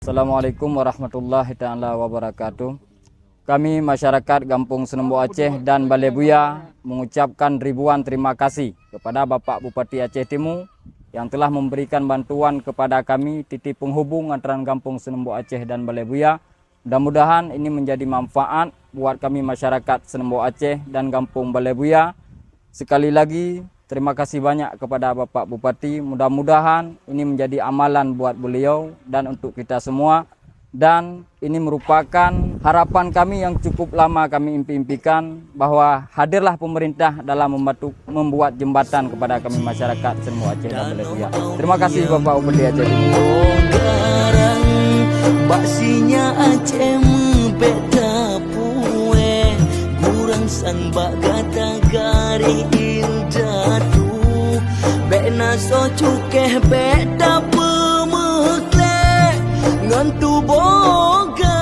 Assalamualaikum warahmatullahi taala wabarakatuh. Kami masyarakat Kampung Senembo Aceh dan Balai Buya mengucapkan ribuan terima kasih kepada Bapak Bupati Aceh Timur yang telah memberikan bantuan kepada kami titik penghubung antara Kampung Senembo Aceh dan Balai Buya. Mudah-mudahan ini menjadi manfaat buat kami masyarakat Senembo Aceh dan Kampung Balai Buya. Sekali lagi terima kasih banyak kepada Bapak Bupati. Mudah-mudahan ini menjadi amalan buat beliau dan untuk kita semua. Dan ini merupakan harapan kami yang cukup lama kami impi-impikan, bahwa hadirlah pemerintah dalam membuat jembatan kepada kami masyarakat Senembo Aceh dan Balai Buya. Terima kasih Bapak Bupati Aceh Timur. Baksinya Aceh beta pue kurang san bagata gari indatu bena so cukeh beta pemekle ngantu boga